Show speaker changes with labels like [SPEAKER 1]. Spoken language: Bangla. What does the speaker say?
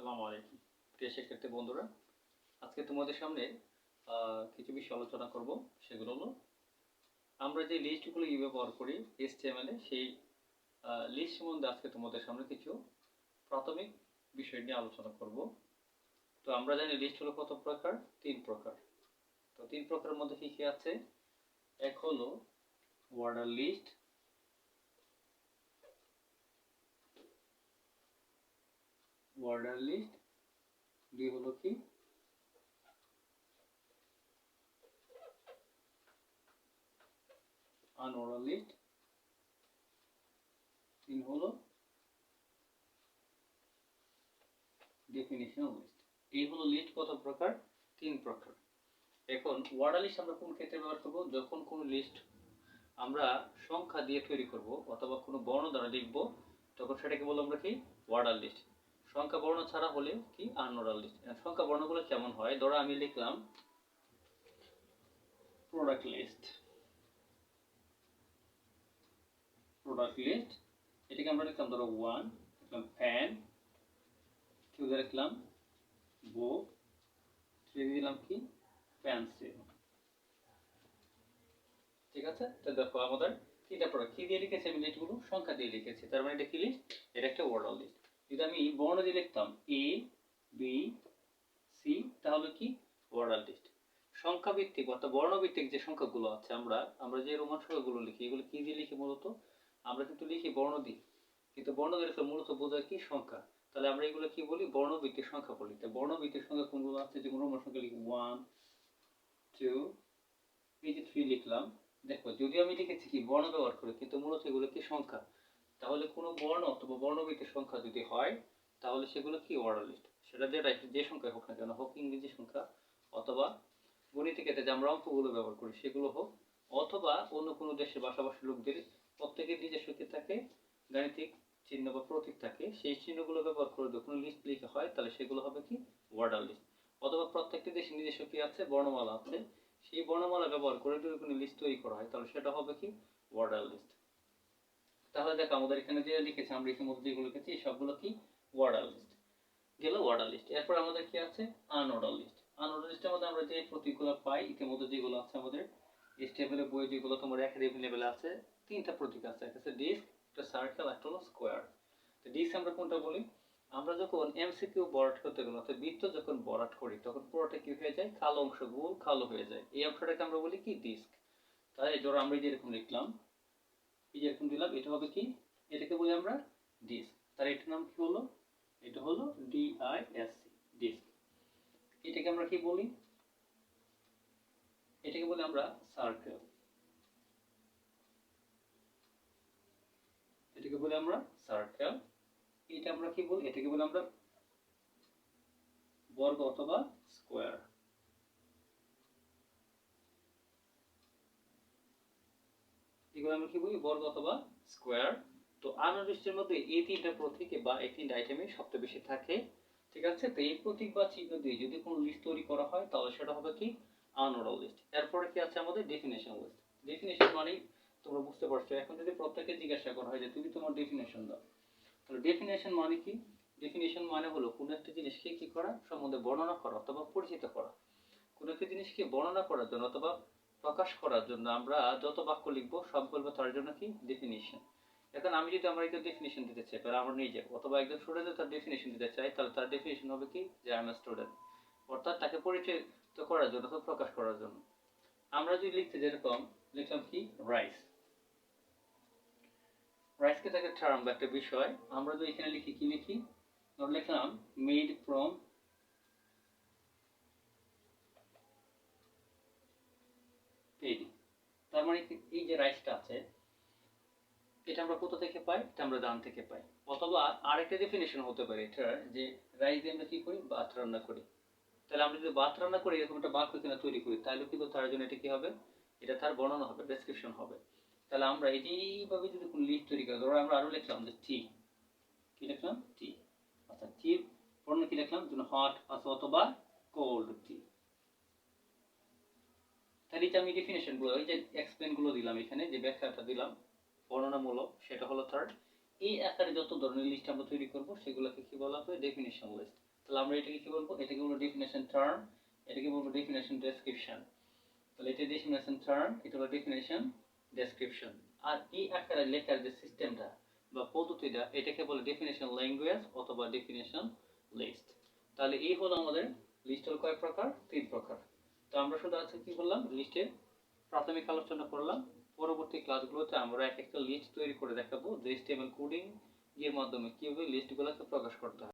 [SPEAKER 1] আসসালামু আলাইকুম প্রিয় শিক্ষার্থী বন্ধুরা, আজকে তোমাদের সামনে কিছু বিষয় আলোচনা করব। সেগুলো হলো আমরা যে লিস্টগুলো ব্যবহার করি HTML এ, সেই লিস্ট সম্বন্ধে আজকে তোমাদের সামনে কিছু প্রাথমিক বিষয় নিয়ে আলোচনা করব। তো আমরা জানি লিস্ট হলো কত প্রকার? 3 প্রকার। তো 3 প্রকারের মধ্যে কি কি আছে? এক হলো অর্ডার লিস্ট, দুই হলো কি আনঅর্ডার লিস্ট, 3 হলো ডেফিনিশন লিস্ট। এই হলো লিস্ট কত প্রকার? 3 প্রকার। এখন অর্ডার লিস্ট আমরা কোন ক্ষেত্রে ব্যবহার করব? যখন কোনো লিস্ট আমরা সংখ্যা দিয়ে তৈরি করব অথবা কোনো বর্ণ দ্বারা লিখব, তখন সেটাকে বলবো আমরা কি? Order list. সংখ্যা বর্ণ ছাড়া হলে কি? Unorder list. সংখ্যা বর্ণগুলো কেমন হয়? ধরো আমি লিখলাম প্রোডাক্ট লিস্ট, এটাকে আমরা লিখলাম ধরো 1, লিখলাম ফ্যান, 2 লিখলাম বুক, 3 দিলাম কি? পেন্সিল। ঠিক আছে, তো দেখো আমাদের তিনটা প্রোডাক্ট কি দিয়ে লিখেছি? আমি লিস্টগুলো সংখ্যা দিয়ে লিখেছি, তার মানে এটা কি লিস্ট? এটা একটা অর্ডার লিস্ট। যদি আমি বর্ণ দিয়ে লিখতাম এ বি সি, তাহলে কি? Order list. সংখ্যা ভিত্তিক অর্থাৎ বর্ণ ভিত্তিক যে সংখ্যাগুলো আছে, আমরা যে রোমান সংখ্যাগুলো লিখি, এগুলো কি দিয়ে লিখি? মূলত আমরা কিন্তু লিখি বর্ণ দিয়ে, কিন্তু বর্ণ দিয়ে লিখলে মূলত বোঝায় কি? সংখ্যা। তাহলে আমরা এগুলো কি বলি? বর্ণ ভিত্তিক সংখ্যা বলি। তো বর্ণ ভিত্তিক সংখ্যা কোনগুলো আছে? যেমন রোমান সংখ্যা লিখি 1 2, এই যে 3 লিখলাম। দেখো যদি আমি লিখেছি কি বর্ণ ব্যবহার করে, কিন্তু মূলত এগুলো কি? সংখ্যা। তাহলে কোনো বর্ণ অথবা বর্ণভিত্তিক সংখ্যা যদি হয়, তাহলে সেগুলো কি? Order list. সেটা যে সংখ্যা হোক না কেন, হোক ইংরেজি সংখ্যা অথবা গণিতের ক্ষেত্রে যে আমরা অঙ্কগুলো ব্যবহার করি সেগুলো হোক, অথবা অন্য কোনো দেশের ভাষাভাষী লোকদের প্রত্যেকের নিজস্ব কি থাকে? গাণিতিক চিহ্ন বা প্রতীক থাকে, সেই চিহ্নগুলো ব্যবহার করে যখন লিস্ট লেখা হয়, তাহলে সেগুলো হবে কি? Order list. অথবা প্রত্যেকটি দেশের নিজস্ব কি আছে? বর্ণমালা আছে, সেই বর্ণমালা ব্যবহার করে যদি কোনো লিস্ট তৈরি করা হয়, তাহলে সেটা হবে কি? Order list. তাহলে দেখো আমাদের এখানে যে লিখেছি, আমরা ইতিমধ্যে যেগুলো লিখেছি সবগুলো কি? অর্ডার লিস্ট গেল। Order list. এরপর আমাদের কি আছে? Unorder list. আনঅর্ডার লিস্টের মধ্যে আমরা যে প্রতীকগুলো পাই, ইতিমধ্যে যেগুলো আছে আমাদের HTML বই, যেগুলো তোমার একাডেমি আছে, 3টা প্রতীক আছে। একটা আছে ডিস্ক, একটা সার্কেল, একটা হলো স্কোয়ার। তো ডিস্ক আমরা কোনটা বলি? আমরা যখন এমসিকিউ বরাট করতে গেলে, অর্থাৎ বৃত্ত যখন বরাট করি, তখন পুরোটা কি হয়ে যায়? কালো অংশ গোল কালো হয়ে যায়, এই অংশটাকে আমরা বলি কি? ডিস্ক। তাহলে ধরো আমরা যেরকম লিখলাম, এই যেরকম দিলাম, এটা হবে কি? এটাকে বলি আমরা ডিস্ক। তার এটার নাম কি হলো? এটা হলো DISC, ডিস্ক। এটাকে আমরা কি বলি? এটাকে বলি আমরা সার্কেল। এটাকে বলি আমরা সার্কেল। এটা আমরা কি বলি? এটাকে বলি আমরা বর্গ অথবা স্কোয়ার। এগুলো আমরা কি বলি? বর্গ অথবা স্কোয়ার। তো আনলিস্টের মধ্যে এই 3টা প্রতীক বা এই 3টা আইটেমই সবচেয়ে বেশি থাকে। ঠিক আছে, তো এই প্রতীক বা চিহ্ন দিয়ে যদি কোনো লিস্ট তৈরি করা হয়, তাহলে সেটা হবে কি? Unorder list. এরপরে কি আছে আমাদের? Definition list. ডেফিনেশন মানে তোমরা বুঝতে পারছো। এখন যদি প্রত্যেককে জিজ্ঞাসা করা হয় যে তুমি তোমার ডেফিনেশন দাও, তাহলে ডেফিনেশন মানে কি? ডেফিনেশন মানে হলো কোনো একটা জিনিসকে কি করা? সম্বন্ধে বর্ণনা করা অথবা পরিচিত করা। কোনো একটা জিনিসকে বর্ণনা করার জন্য অথবা প্রকাশ করার জন্য আমরা যত বাক্য লিখবো, সব বলবো তার জন্য কি? ডেফিনেশন। এখন আমি যদি আমার একটা ডেফিনেশন দিতে চাই, তাহলে আমরা নিজে অথবা একজন স্টুডেন্ট তার ডেফিনেশন দিতে চাই, তাহলে তার ডেফিনেশন হবে কি? যে আই এম স্টুডেন্ট, অর্থাৎ তাকে পরিচিত করার জন্য অথবা প্রকাশ করার জন্য। আমরা যদি লিখতে যেরকম লিখলাম কি? রাইস। রাইসকে থাকে টার্ম বা একটা বিষয়। আমরা যদি এখানে লিখি কি লিখি? ধর লিখলাম মেড ফ্রম পেডি। তার মানে এই যে রাইসটা আছে, এটা আমরা কোথা থেকে পাই? এটা আমরা ধান থেকে পাই। অথবা আরেকটা ডেফিনেশন হতে পারে এটার, যে রাইস দিয়ে আমরা কি করি? ভাত রান্না করি। তাহলে আমরা যদি ভাত রান্না করি, এরকম একটা বাক্য কিনা তৈরি করি, তাহলে কিন্তু তার জন্য এটা কি হবে? এটা তার বর্ণনা হবে, ডেসক্রিপশন হবে। তাহলে আমরা এইভাবে যদি কোনো লিস্ট তৈরি করি, ধরো আমরা আরো লিখলাম যে টি, কি লিখলাম? টি। আচ্ছা, টি বর্ণনা কি লিখলাম? যেন হট অথবা কোল্ড টি। তাহলে এটা আমি ডেফিনেশন গুলো, এই যে এক্সপ্লেন গুলো দিলাম, এখানে যে ব্যাখ্যাটা দিলাম বর্ণনামূলক, সেটা হলো থার্ড। এই আকারে যত ধরনের লিস্ট আমরা তৈরি করব, সেগুলোকে কি বলা হবে? Definition list. তাহলে আমরা এটাকে কি বলবো? এটাকে বলবো ডেফিনেশন টার্ম, এটাকে বলবো ডেফিনেশন ডেসক্রিপশন। তাহলে এটা ডেফিনেশন টার্ম, এটা হলো ডেফিনেশন ডেসক্রিপশন। আর এই আকারে লেখার যে সিস্টেমটা বা পদ্ধতিটা, এটাকে বলে ডেফিনেশন ল্যাঙ্গুয়েজ অথবা ডেফিনেশন লিস্ট। তাহলে এই হলো আমাদের লিস্ট হল কয় প্রকার? 3 প্রকার। তো আমরা শুধু আজকে কি করলাম? লিস্টের প্রাথমিক আলোচনা করলাম। পরবর্তী ক্লাসগুলোতে আমরা এক একটা লিস্ট তৈরি করে দেখাবো যে HTML কোডিং এর মাধ্যমে কিভাবে লিস্টগুলোকে প্রকাশ করতে হয়।